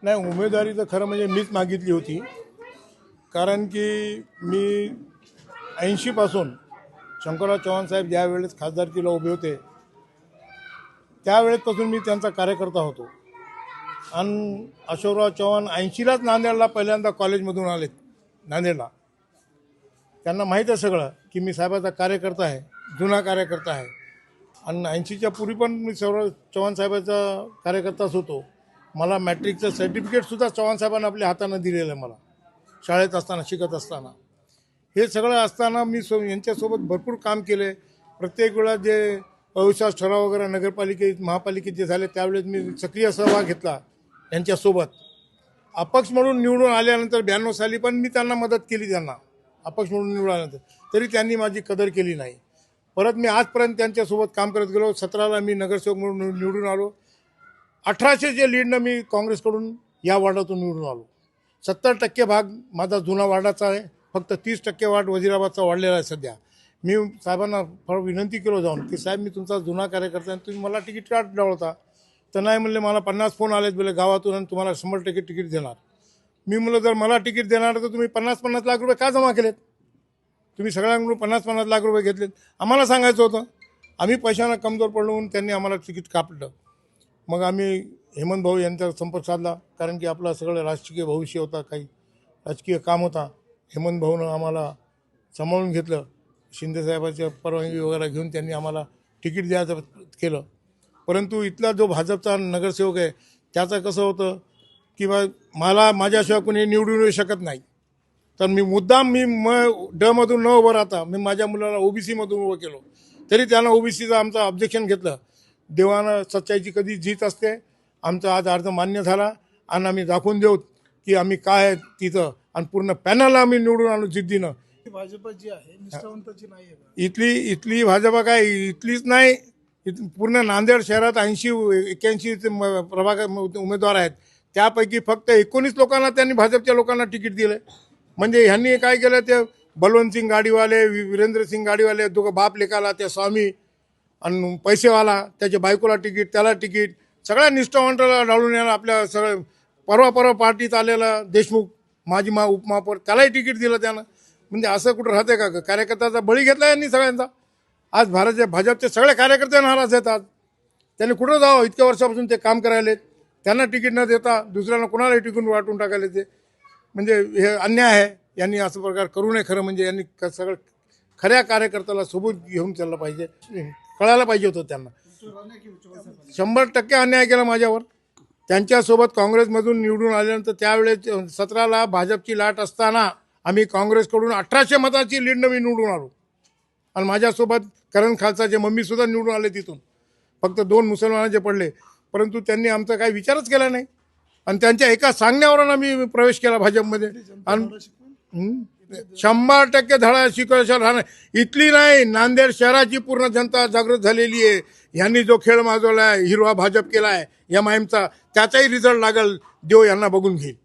नाही, उमेदवारी तर खरं म्हणजे मीच मागितली होती. कारण की मी 80 पासून शंकरराव चव्हाण साहेब ज्या वेळेस खासदारकीला उभे होते त्यावेळेसपासून मी त्यांचा कार्यकर्ता होतो. आणि अशोकराव चव्हाण 80लाच नांदेडला पहिल्यांदा कॉलेजमधून आलेत नांदेडला. त्यांना माहीत आहे सगळं की मी साहेबाचा कार्यकर्ता आहे, जुना कार्यकर्ता आहे. आणि 80च्या पूर्वी पण मी सर्व चव्हाण साहेबाचा कार्यकर्ताच होतो. मला मॅट्रिकचं सर्टिफिकेटसुद्धा चव्हाण साहेबांना आपल्या हातानं दिलेलं आहे. मला शाळेत असताना, शिकत असताना, हे सगळं असताना मी यांच्यासोबत भरपूर काम केले. प्रत्येक वेळा जे अविश्वास ठराव वगैरे नगरपालिकेत, महापालिकेत जे झाले त्यावेळेस मी सक्रिय सहभाग घेतला यांच्यासोबत. अपक्ष म्हणून निवडून आल्यानंतर 92 साली पण मी त्यांना मदत केली. त्यांना अपक्ष म्हणून निवडून आल्यानंतर तरी त्यांनी माझी कदर केली नाही. परत मी आजपर्यंत त्यांच्यासोबत काम करत गेलो. 17ला मी नगरसेवक म्हणून निवडून आलो. 1800 जे लीडनं मी काँग्रेसकडून या वार्डातून निवडून आलो. 70% भाग माझा जुना वार्डाचा आहे. फक्त 30% वार्ड वजिराबादचा वाढलेला आहे सध्या. मी साहेबांना फार विनंती केलो जाऊन की साहेब मी तुमचा जुना कार्यकर्ता आहे, तुम्ही मला तिकीट का डावळता. तर नाही म्हणले, मला 50 फोन आलेत बोले गावातून आणि तुम्हाला 100% तिकीट देणार. मी म्हणलं जर मला तिकीट देणार तर तुम्ही 50-50 लाख रुपये का जमा केलेत. तुम्ही सगळ्यांकडून 50-50 लाख रुपये घेतलेत. आम्हाला सांगायचं होतं. आम्ही पैशानं कमजोर पडलो म्हणून त्यांनी आम्हाला तिकीट कापलं. मग आम्ही हेमंत भाऊ यांचा संपर्क साधला. कारण की आपलं सगळं राजकीय भविष्य होता, काही राजकीय काम होता. हेमंत भाऊनं आम्हाला सांभाळून घेतलं. शिंदेसाहेबाच्या परवानगी वगैरे घेऊन त्यांनी आम्हाला तिकीट द्यायचं केलं. परंतु इथला जो भाजपचा नगरसेवक आहे त्याचं कसं होतं की मला माझ्याशिवाय कोणी निवडून येऊ शकत नाही. तर मी मुद्दाम डमधून न उभं राहता मी माझ्या मुलाला ओबीसीमधून उभं केलं. तरी त्यानं ओबीसीचं आमचं ऑब्जेक्शन घेतलं. देवानं सच्चाईची कधी जीत असते. आमचा आज अर्ज मान्य झाला आणि आम्ही दाखवून देऊ की आम्ही काय आहे तिथं. आणि पूर्ण पॅनलला आम्ही निवडून आणू जिद्दीनं. भाजपा जी आहे निष्ठावंताची नाही आहे. इथली भाजपा काय इथलीच नाही, पूर्ण नांदेड शहरात 80-81 प्रभाग उमेदवार आहेत. त्यापैकी फक्त 19 लोकांना त्यांनी भाजपच्या लोकांना तिकीट दिलं. म्हणजे ह्यांनी काय केलं, ते बलवंत सिंग गाडीवाले, वीरेंद्र सिंग गाडीवाले, दोघं बाप लेकाला, त्या स्वामी आणि पैसेवाला, त्याच्या बायकोला तिकीट, त्याला तिकीट, सगळ्या निष्ठावंताला डाळून यायला. आपल्या सगळं परवा पार्टीत आलेला देशमुख माजी उपमहापौर, त्यालाही तिकीट दिलं त्यानं. म्हणजे असं कुठं राहते का. कार्यकर्त्याचा बळी घेतला यांनी सगळ्यांचा. आज भाजपचे सगळे कार्यकर्ते नाराज आहेत. आज त्यांनी कुठं जावं. इतक्या वर्षापासून ते काम करायलेत. त्यांना तिकीट न देता दुसऱ्यांना कुणालाही तिकीट वाटून टाकायला. ते म्हणजे हे अन्याय आहे. यांनी असं प्रकार करू नये. खरं म्हणजे यांनी सगळं खऱ्या कार्यकर्त्याला सोबत घेऊन चाललं पाहिजे. कळायला पाहिजे होतं त्यांना. 100% अन्याय केला माझ्यावर. त्यांच्यासोबत काँग्रेसमधून निवडून आल्यानंतर त्यावेळेस 17ला भाजपची लाट असताना आम्ही काँग्रेसकडून 1800 मताची लीडनं मी निवडून आलो. आणि माझ्यासोबत करण खालसाचे मम्मीसुद्धा निवडून आले तिथून. फक्त 2 मुसलमानाचे पडले. परंतु त्यांनी आमचा काही विचारच केला नाही. आणि त्यांच्या एका सांगण्यावरून आम्ही प्रवेश केला भाजपमध्ये. आणि 100% धडा शिकवण्याच्या राहणार. इथली नाही, नांदेड शहराची पूर्ण जनता जागृत झालेली आहे. यांनी जो खेळ माजवला आहे, हिरवा भाजप केला आहे MIMचा, त्याचाही रिझल्ट लागल. देव यांना बघून घेईल.